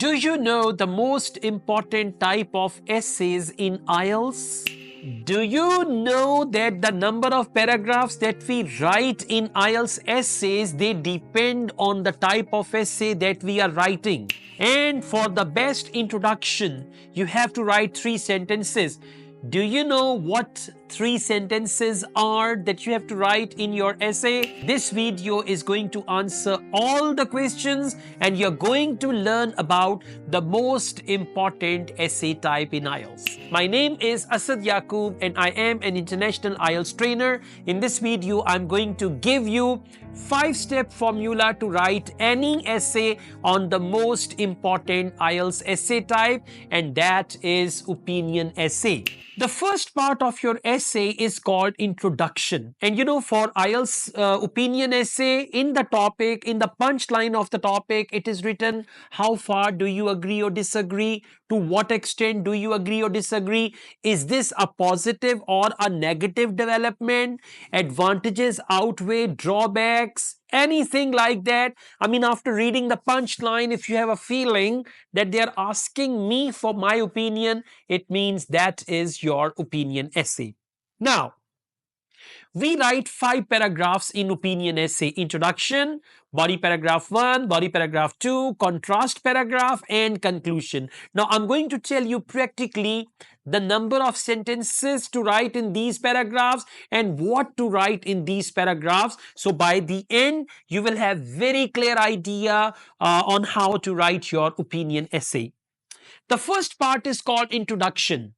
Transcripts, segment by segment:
Do you know the most important type of essays in IELTS? Do you know that the number of paragraphs that we write in IELTS essays, they depend on the type of essay that we are writing. And for the best introduction, you have to write 3 sentences. Do you know what 3 sentences are that you have to write in your essay? This video is going to answer all the questions and you're going to learn about the most important essay type in IELTS. My name is Asad Yaqub and I am an international IELTS trainer. In this video, I'm going to give you 5-step formula to write any essay on the most important IELTS essay type, and that is opinion essay. The first part of your essay is called introduction. And you know, for IELTS opinion essay, in the topic, in the punchline of the topic, it is written how far do you agree or disagree? To what extent do you agree or disagree? Is this a positive or a negative development? Advantages outweigh drawbacks? Anything like that. I mean, after reading the punchline, if you have a feeling that they are asking me for my opinion, it means that is your opinion essay. Now, we write 5 paragraphs in opinion essay: introduction, body paragraph 1, body paragraph 2, contrast paragraph, and conclusion. Now, I'm going to tell you practically the number of sentences to write in these paragraphs and what to write in these paragraphs. So by the end, you will have very clear idea on how to write your opinion essay. The first part is called introduction.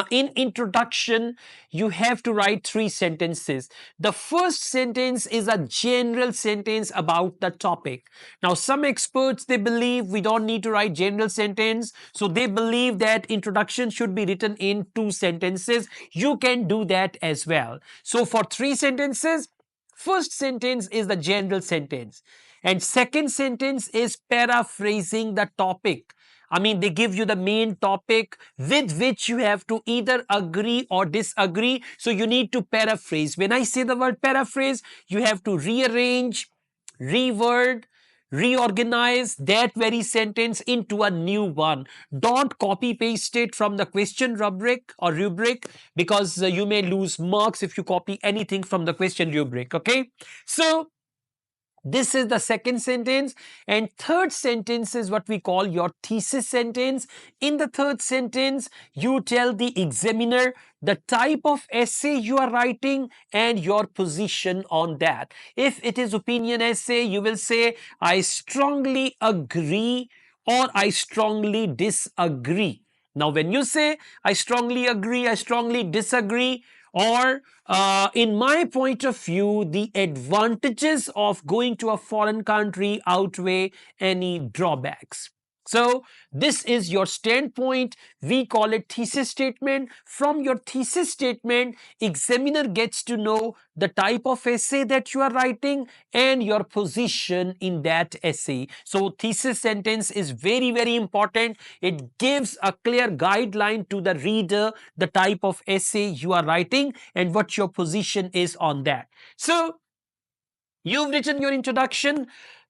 In introduction, you have to write 3 sentences. The first sentence is a general sentence about the topic. Now, some experts, they believe we don't need to write general sentence. So they believe that introduction should be written in 2 sentences. You can do that as well. So for 3 sentences, first sentence is the general sentence. And second sentence is paraphrasing the topic. I mean, they give you the main topic with which you have to either agree or disagree. So you need to paraphrase. When I say the word paraphrase, you have to rearrange, reword, reorganize that very sentence into a new one. Don't copy paste it from the question rubric or rubric, because you may lose marks if you copy anything from the question rubric. Okay. So this is the second sentence, and third sentence is what we call your thesis sentence. In the third sentence, you tell the examiner the type of essay you are writing and your position on that. If it is opinion essay, you will say, I strongly agree or I strongly disagree. Now, when you say, I strongly agree, I strongly disagree, or in my point of view, the advantages of going to a foreign country outweigh any drawbacks. So this is your standpoint. We call it thesis statement. From your thesis statement, examiner gets to know the type of essay that you are writing and your position in that essay. So thesis sentence is very, very important. It gives a clear guideline to the reader, the type of essay you are writing and what your position is on that. So you've written your introduction.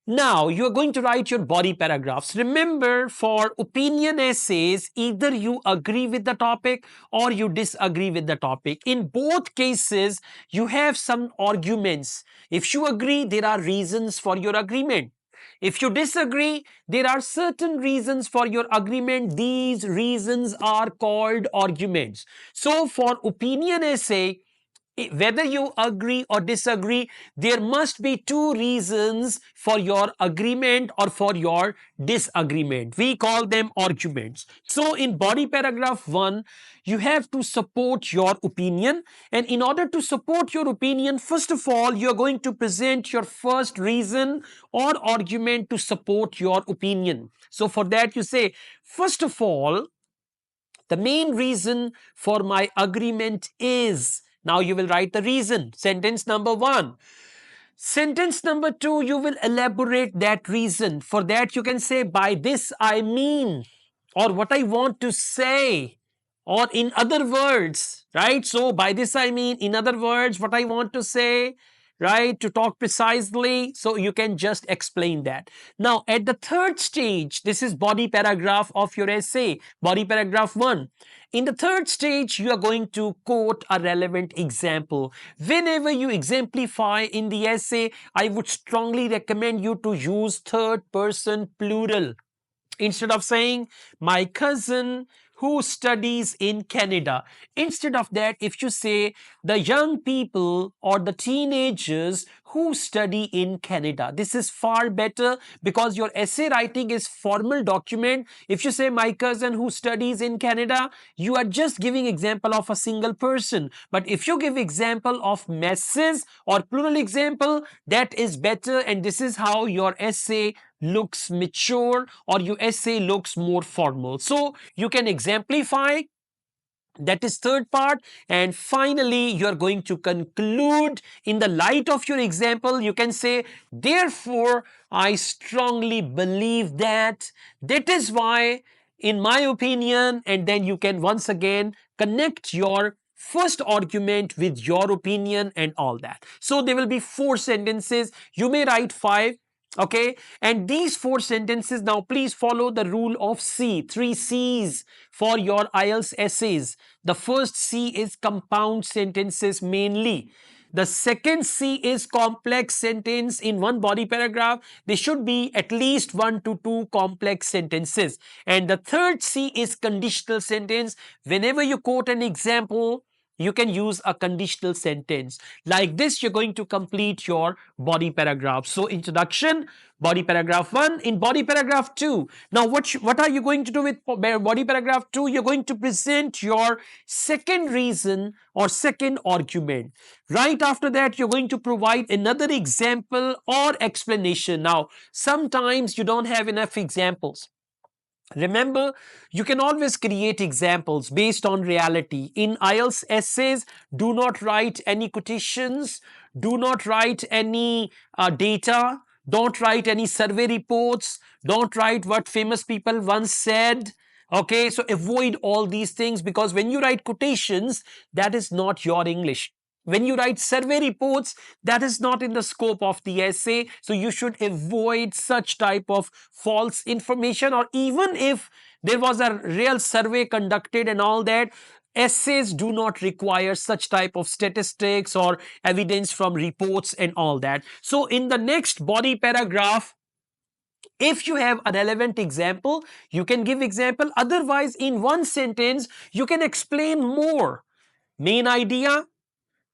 Now, you are going to write your body paragraphs. Remember, for opinion essays, either you agree with the topic or you disagree with the topic. In both cases, you have some arguments. If you agree, there are reasons for your agreement. If you disagree, there are certain reasons for your agreement. These reasons are called arguments. So, for opinion essay, whether you agree or disagree, there must be 2 reasons for your agreement or for your disagreement. We call them arguments. So in body paragraph 1, you have to support your opinion. And in order to support your opinion, first of all, you're going to present your first reason or argument to support your opinion. So for that, you say, first of all, the main reason for my agreement is. Now you will write the reason. Sentence number 1. Sentence number 2, you will elaborate that reason. For that you can say, by this I mean, or what I want to say, or in other words, right? So by this I mean, in other words, what I want to say. right, to talk precisely, so you can just explain that. Now, at the third stage, this is body paragraph of your essay, body paragraph 1. In the third stage, you are going to quote a relevant example. Whenever you exemplify in the essay, I would strongly recommend you to use third person plural. Instead of saying, my cousin who studies in Canada, instead of that, if you say, the young people or the teenagers who study in Canada, this is far better, because your essay writing is formal document. If you say, my cousin who studies in Canada, you are just giving example of a single person. But if you give example of masses or plural example, that is better, and this is how your essay looks mature, or your essay looks more formal. So you can exemplify, that is third part. And finally, you are going to conclude in the light of your example. You can say, therefore, I strongly believe that, that is why, in my opinion, and then you can once again connect your first argument with your opinion and all that. So there will be 4 sentences. You may write 5. Okay, and these 4 sentences, now please follow the rule of C, 3 C's for your IELTS essays. The first C is compound sentences mainly. The second C is complex sentence in one body paragraph. There should be at least 1 to 2 complex sentences. And the third C is conditional sentence. Whenever you quote an example, you can use a conditional sentence. Like this, you're going to complete your body paragraph. So introduction, body paragraph 1. In body paragraph 2, now what are you going to do with body paragraph 2? You're going to present your second reason or second argument. Right after that, you're going to provide another example or explanation. Now, sometimes you don't have enough examples. Remember, you can always create examples based on reality. In IELTS essays, do not write any quotations, do not write any data, don't write any survey reports, don't write what famous people once said. Okay, so avoid all these things, because when you write quotations, that is not your English. When you write survey reports, that is not in the scope of the essay. So you should avoid such type of false information. Or even if there was a real survey conducted and all that, essays do not require such type of statistics or evidence from reports and all that. So in the next body paragraph, if you have a relevant example, you can give example. Otherwise, in one sentence, you can explain more. Main idea,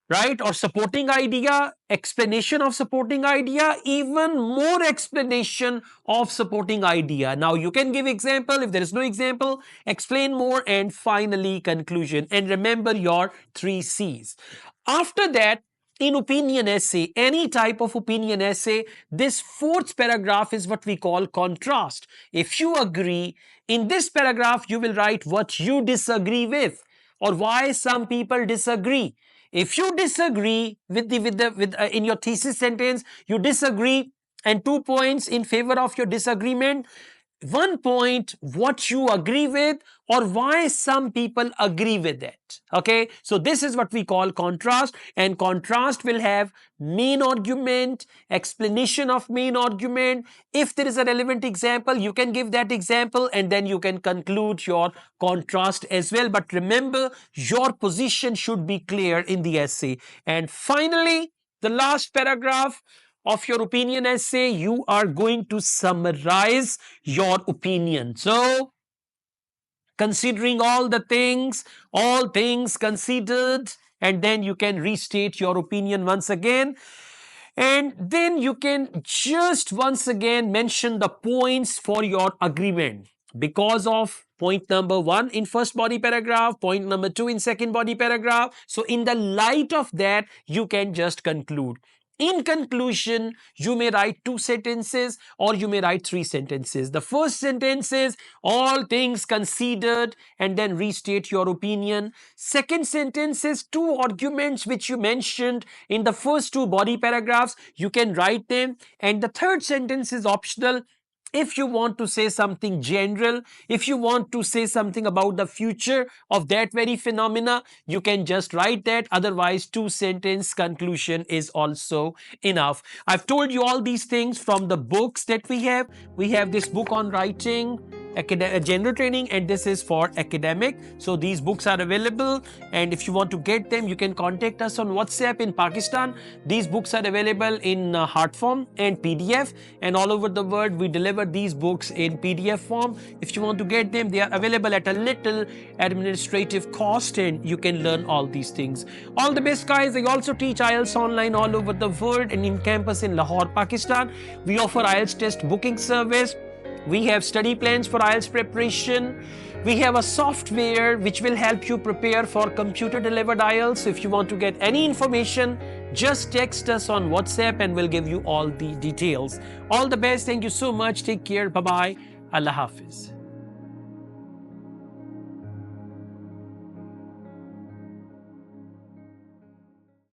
right, or supporting idea, explanation of supporting idea, even more explanation of supporting idea. Now you can give example. If there is no example, explain more, and finally conclusion. And remember your 3 C's. After that, in opinion essay, any type of opinion essay, this 4th paragraph is what we call contrast. If you agree, in this paragraph you will write what you disagree with, or why some people disagree. If you disagree with in your thesis sentence, you disagree, and 2 points in favor of your disagreement, 1 point what you agree with, or why some people agree with it. Okay, so this is what we call contrast, and contrast will have main argument, explanation of main argument. If there is a relevant example, you can give that example, and then you can conclude your contrast as well. But remember, your position should be clear in the essay. And finally, the last paragraph of your opinion essay, you are going to summarize your opinion. So, considering all things considered, and then you can restate your opinion once again. And then you can just once again mention the points for your agreement. Because of point number 1 in first body paragraph, point number 2 in second body paragraph. So in the light of that, you can just conclude. In conclusion, you may write 2 sentences or you may write 3 sentences. The first sentence is all things considered, and then restate your opinion. Second sentence is 2 arguments which you mentioned in the first 2 body paragraphs. You can write them. And the third sentence is optional. If you want to say something general, if you want to say something about the future of that very phenomena, you can just write that. Otherwise, 2 sentence conclusion is also enough. I've told you all these things from the books that we have. We have this book on writing, general training, and this is for academic. So these books are available, and if you want to get them, you can contact us on WhatsApp in Pakistan. These books are available in hard form and PDF, and all over the world we deliver these books in PDF form. If you want to get them, they are available at a little administrative cost, and you can learn all these things. All the best, guys. I also teach IELTS online all over the world and in campus in Lahore, Pakistan. We offer IELTS test booking service. We have study plans for IELTS preparation. We have a software which will help you prepare for computer delivered IELTS. If you want to get any information, just text us on WhatsApp and we'll give you all the details. All the best. Thank you so much. Take care. Bye-bye. Allah Hafiz.